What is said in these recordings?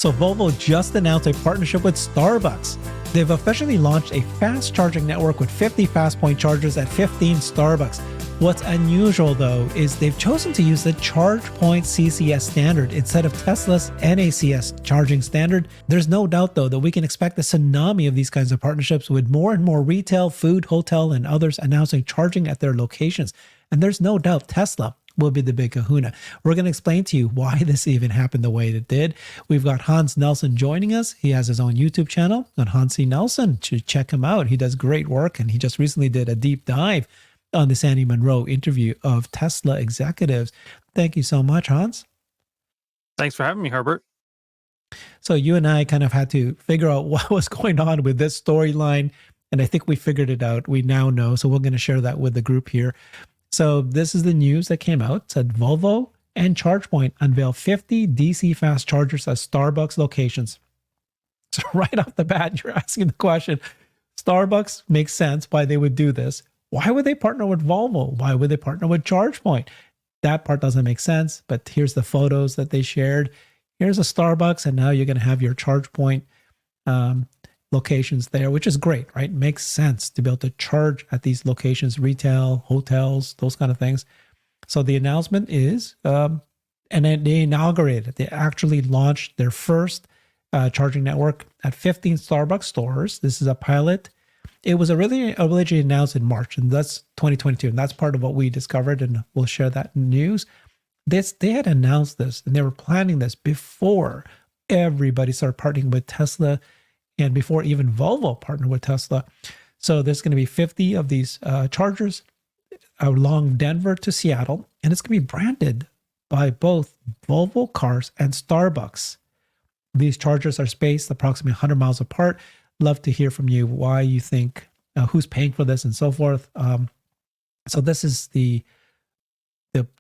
So Volvo just announced a partnership with Starbucks. They've officially launched a fast charging network with 50 fast point chargers at 15 Starbucks. What's unusual though is they've chosen to use the ChargePoint CCS standard instead of Tesla's NACS charging standard. There's no doubt though that we can expect a tsunami of these kinds of partnerships with more and more retail, food, hotel, and others announcing charging at their locations. And there's no doubt Tesla will be the big kahuna. We're going to explain to you why this even happened the way it did. We've got Hans Nelson joining us. He has his own YouTube channel on Hans C. Nelson. Check him out. He does great work, and he just recently did a deep dive on the Sandy Munro interview of Tesla executives. Thank you so much, Hans. Thanks for having me, Herbert. So you and I kind of had to figure out what was going on with this storyline, and I think we figured it out. We now know, so we're going to share that with the group here. So this is the news that came out. It said Volvo and ChargePoint unveil 50 DC fast chargers at Starbucks locations. So right off the bat, you're asking the question, Starbucks makes sense why they would do this. Why would they partner with Volvo? Why would they partner with ChargePoint? That part doesn't make sense, but here's the photos that they shared. Here's a Starbucks, and now you're going to have your ChargePoint locations there, which is great, right? Makes sense to be able to charge at these locations, retail, hotels, those kind of things. So the announcement is, and then they inaugurated, they actually launched their first charging network at 15 Starbucks stores. This is a pilot. It was originally announced in March, and that's 2022, and that's part of what we discovered, and we'll share that news. They had announced this, and they were planning this before everybody started partnering with Tesla, and before even Volvo partnered with Tesla. So there's going to be 50 of these chargers along Denver to Seattle, and it's going to be branded by both Volvo cars and Starbucks. These chargers are spaced approximately 100 miles apart. Love to hear from you why you think, who's paying for this and so forth. So this is the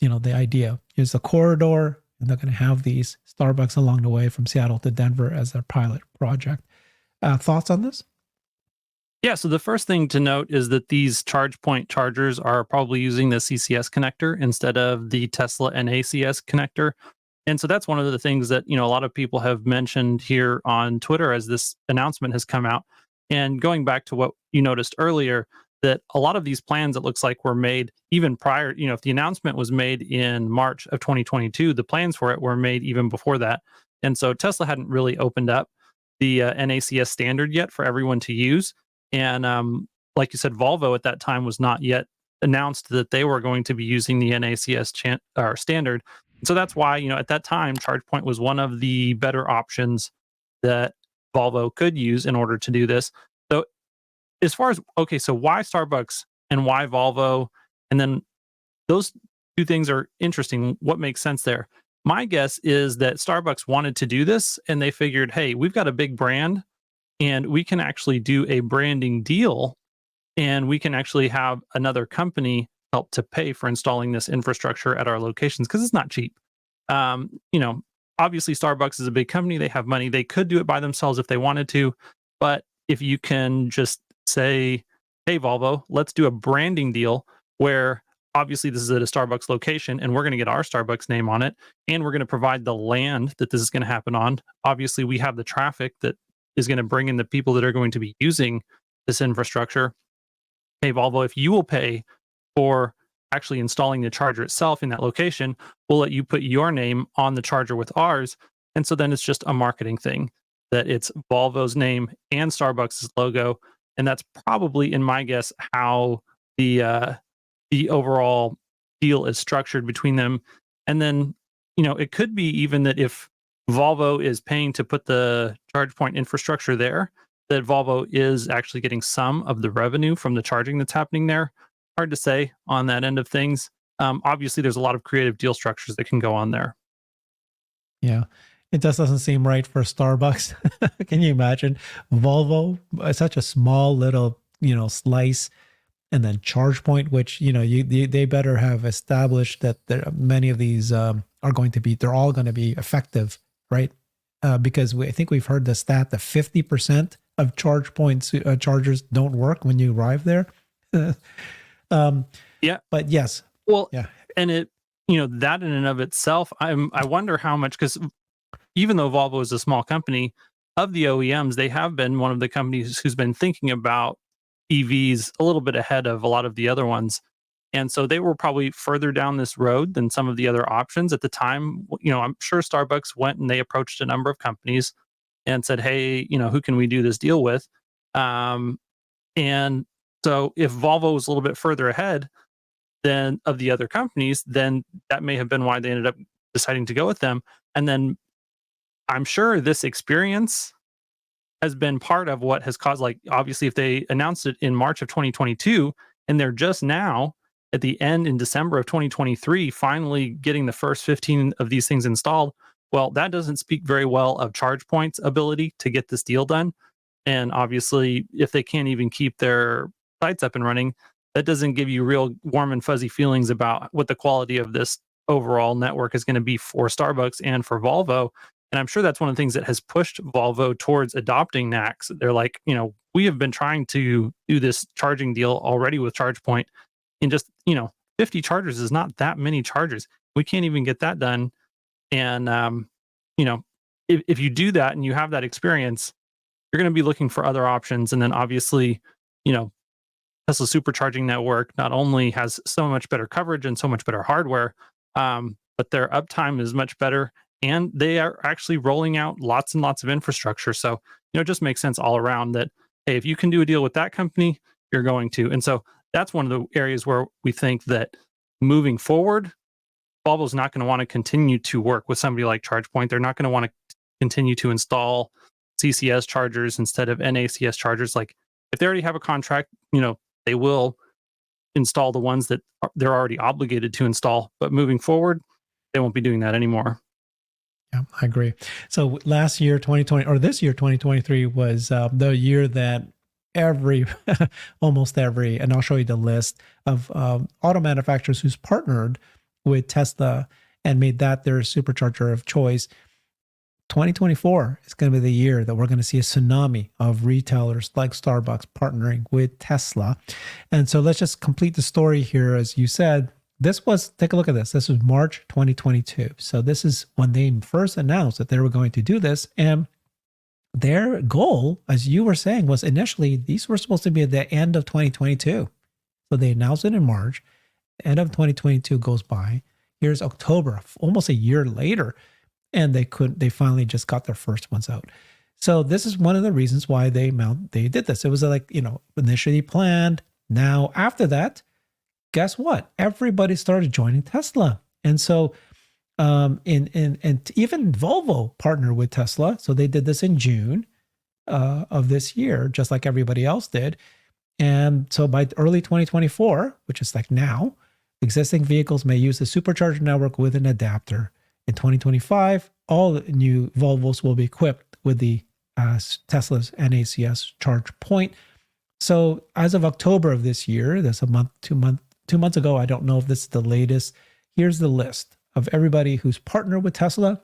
idea. Here's a corridor, and they're going to have these Starbucks along the way from Seattle to Denver as their pilot project. Thoughts on this? Yeah, so the first thing to note is that these ChargePoint chargers are probably using the CCS connector instead of the Tesla NACS connector. And so that's one of the things that, a lot of people have mentioned here on Twitter as this announcement has come out. And going back to what you noticed earlier, that a lot of these plans, it looks like, were made even prior, if the announcement was made in March of 2022, the plans for it were made even before that. And so Tesla hadn't really opened up the NACS standard yet for everyone to use. And like you said, Volvo at that time was not yet announced that they were going to be using the NACS standard. So that's why, at that time, ChargePoint was one of the better options that Volvo could use in order to do this. So as far as, okay, so why Starbucks and why Volvo? And then those two things are interesting. What makes sense there? My guess is that Starbucks wanted to do this and they figured, hey, we've got a big brand and we can actually do a branding deal and we can actually have another company help to pay for installing this infrastructure at our locations because it's not cheap. Obviously Starbucks is a big company. They have money. They could do it by themselves if they wanted to. But if you can just say, hey, Volvo, let's do a branding deal where obviously this is at a Starbucks location and we're going to get our Starbucks name on it. And we're going to provide the land that this is going to happen on. Obviously we have the traffic that is going to bring in the people that are going to be using this infrastructure. Hey, Volvo, if you will pay for actually installing the charger itself in that location, we'll let you put your name on the charger with ours. And so then it's just a marketing thing that it's Volvo's name and Starbucks' logo. And that's probably, in my guess, how the overall deal is structured between them. And then, it could be even that if Volvo is paying to put the ChargePoint infrastructure there, that Volvo is actually getting some of the revenue from the charging that's happening there. Hard to say on that end of things. Obviously, there's a lot of creative deal structures that can go on there. Yeah, it just doesn't seem right for Starbucks. Can you imagine Volvo, such a small little, slice, and then ChargePoint, which, they better have established that many of these they're all going to be effective, right? Because I think we've heard the stat that 50% of ChargePoint's chargers don't work when you arrive there. Yeah. But yes. Well, yeah. And it, that in and of itself, I wonder how much, because even though Volvo is a small company, of the OEMs, they have been one of the companies who's been thinking about EVs a little bit ahead of a lot of the other ones. And so they were probably further down this road than some of the other options at the time. I'm sure Starbucks went and they approached a number of companies and said, "Hey, who can we do this deal with?" Um, and so if Volvo was a little bit further ahead than of the other companies, then that may have been why they ended up deciding to go with them. And then I'm sure this experience has been part of what has caused, like, obviously, if they announced it in March of 2022 and they're just now at the end in December of 2023 finally getting the first 15 of these things installed, well, that doesn't speak very well of ChargePoint's ability to get this deal done. And obviously, if they can't even keep their sites up and running, that doesn't give you real warm and fuzzy feelings about what the quality of this overall network is going to be for Starbucks and for Volvo. And I'm sure that's one of the things that has pushed Volvo towards adopting NACS. They're like, we have been trying to do this charging deal already with ChargePoint, and just, 50 chargers is not that many chargers. We can't even get that done. And, you know, if you do that and you have that experience, you're going to be looking for other options. And then obviously, you know, Tesla supercharging network not only has so much better coverage and so much better hardware, but their uptime is much better. And they are actually rolling out lots and lots of infrastructure. So, it just makes sense all around that, hey, if you can do a deal with that company, you're going to. And so that's one of the areas where we think that moving forward, Volvo's not going to want to continue to work with somebody like ChargePoint. They're not going to want to continue to install CCS chargers instead of NACS chargers. Like, if they already have a contract, they will install the ones that they're already obligated to install. But moving forward, they won't be doing that anymore. Yeah, I agree. So last year, 2020, or this year, 2023, was the year that every, almost every, and I'll show you the list of auto manufacturers who's partnered with Tesla and made that their supercharger of choice. 2024 is going to be the year that we're going to see a tsunami of retailers like Starbucks partnering with Tesla. And so let's just complete the story here. As you said, take a look at this. This was March 2022. So this is when they first announced that they were going to do this. And their goal, as you were saying, was initially these were supposed to be at the end of 2022. So they announced it in March. End of 2022 goes by. Here's October, almost a year later, and they finally just got their first ones out. So this is one of the reasons why they did this. It was like, initially planned. Now, after that, guess what? Everybody started joining Tesla. And so and even Volvo partnered with Tesla. So they did this in June of this year, just like everybody else did. And so by early 2024, which is like now, existing vehicles may use the supercharger network with an adapter. In 2025, all the new Volvos will be equipped with the Tesla's NACS charge point. So as of October of this year, that's a month, 2 months ago, I don't know if this is the latest. Here's the list of everybody who's partnered with Tesla.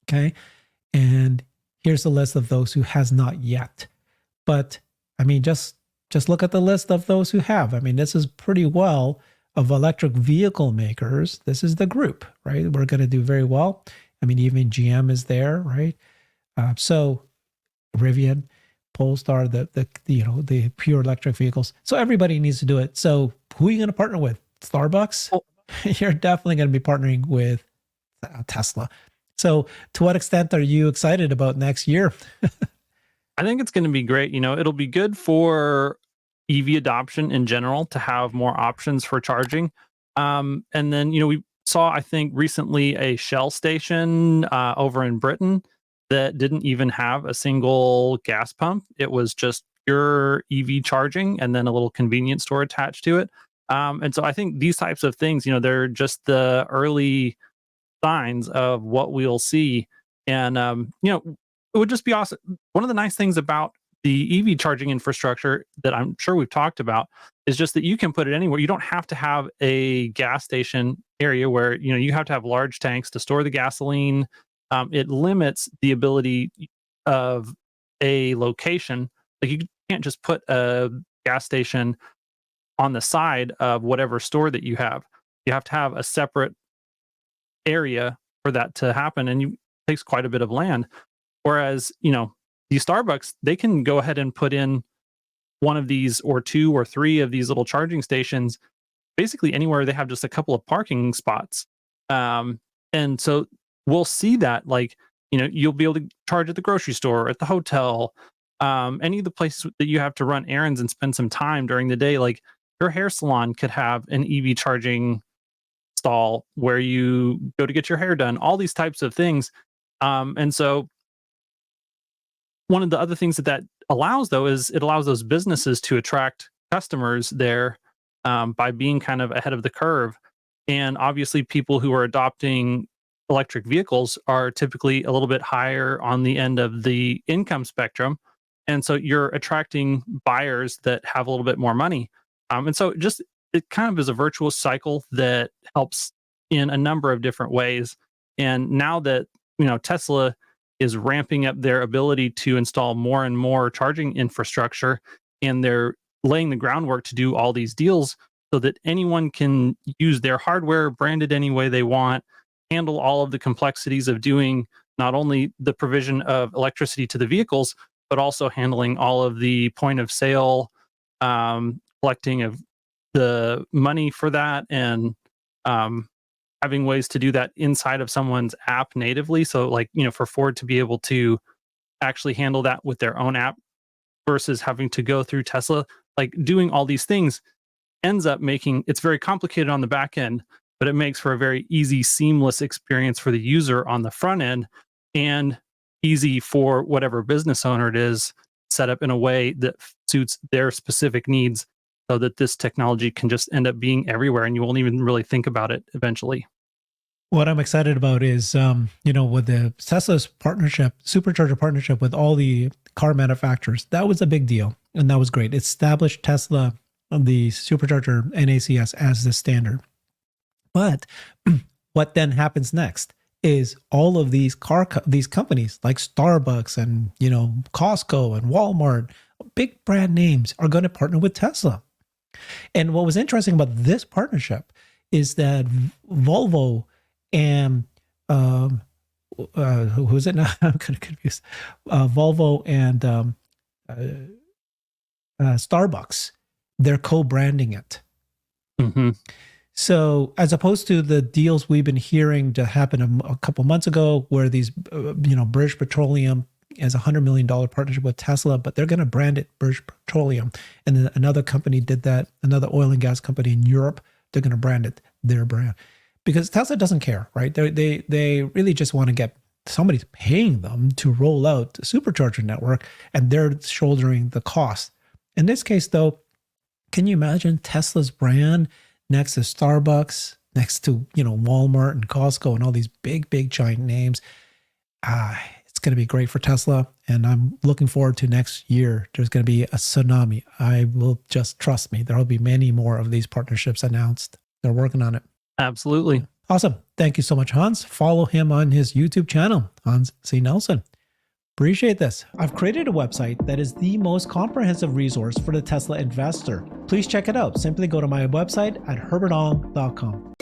Okay. And here's the list of those who has not yet. But I mean, just look at the list of those who have. I mean, this is pretty well of electric vehicle makers. This is the group, right? We're going to do very well. I mean, even GM is there, right? So Rivian, Polestar, the pure electric vehicles. So everybody needs to do it. So who are you going to partner with? Starbucks? Well, You're definitely going to be partnering with Tesla. So to what extent are you excited about next year? I think it's going to be great. It'll be good for EV adoption in general to have more options for charging. And then, we saw, I think, recently a Shell station over in Britain that didn't even have a single gas pump. It was just pure EV charging and then a little convenience store attached to it. And so I think these types of things, they're just the early signs of what we'll see. And, it would just be awesome. One of the nice things about the EV charging infrastructure that I'm sure we've talked about is just that you can put it anywhere. You don't have to have a gas station area where, you have to have large tanks to store the gasoline. It limits the ability of a location. Like, you can't just put a gas station on the side of whatever store that you have. You have to have a separate area for that to happen. And takes quite a bit of land. Whereas, these Starbucks, they can go ahead and put in one of these or two or three of these little charging stations basically anywhere they have just a couple of parking spots. And so we'll see that, like, you'll be able to charge at the grocery store, at the hotel, any of the places that you have to run errands and spend some time during the day. Like your hair salon could have an EV charging stall where you go to get your hair done, all these types of things. And so one of the other things that allows, though, is it allows those businesses to attract customers there, by being kind of ahead of the curve. And obviously, people who are adopting electric vehicles are typically a little bit higher on the end of the income spectrum. And so you're attracting buyers that have a little bit more money. And so it kind of is a virtuous cycle that helps in a number of different ways. And now that, Tesla is ramping up their ability to install more and more charging infrastructure, and they're laying the groundwork to do all these deals so that anyone can use their hardware branded any way they want, handle all of the complexities of doing not only the provision of electricity to the vehicles, but also handling all of the point of sale, collecting of the money for that, and having ways to do that inside of someone's app natively. So, like, for Ford to be able to actually handle that with their own app versus having to go through Tesla, like doing all these things ends up making it's very complicated on the back end, but it makes for a very easy, seamless experience for the user on the front end, and easy for whatever business owner it is, set up in a way that suits their specific needs, so that this technology can just end up being everywhere and you won't even really think about it eventually. What I'm excited about is, with the Tesla's partnership, supercharger partnership with all the car manufacturers, that was a big deal. And that was great. It established Tesla, the supercharger NACS, as the standard. But what then happens next is all of these these companies like Starbucks and, Costco and Walmart, big brand names, are going to partner with Tesla. And what was interesting about this partnership is that Volvo and who's it now? I'm kind of confused. Volvo and Starbucks, they're co-branding it. Mm-hmm. So as opposed to the deals we've been hearing to happen a couple months ago, where these, British Petroleum has $100 million partnership with Tesla, but they're going to brand it British Petroleum. And then another company did that, another oil and gas company in Europe, they're going to brand it their brand. Because Tesla doesn't care, right? They really just want to get somebody's paying them to roll out the supercharger network, and they're shouldering the cost. In this case, though, can you imagine Tesla's brand next to Starbucks, next to Walmart and Costco and all these big giant names? It's going to be great for Tesla, and I'm looking forward to next year. There's going to be a tsunami. I will just trust me. There will be many more of these partnerships announced. They're working on it. Absolutely. Awesome. Thank you so much, Hans. Follow him on his YouTube channel, Hans C. Nelson. Appreciate this. I've created a website that is the most comprehensive resource for the Tesla investor. Please check it out. Simply go to my website at herbertong.com.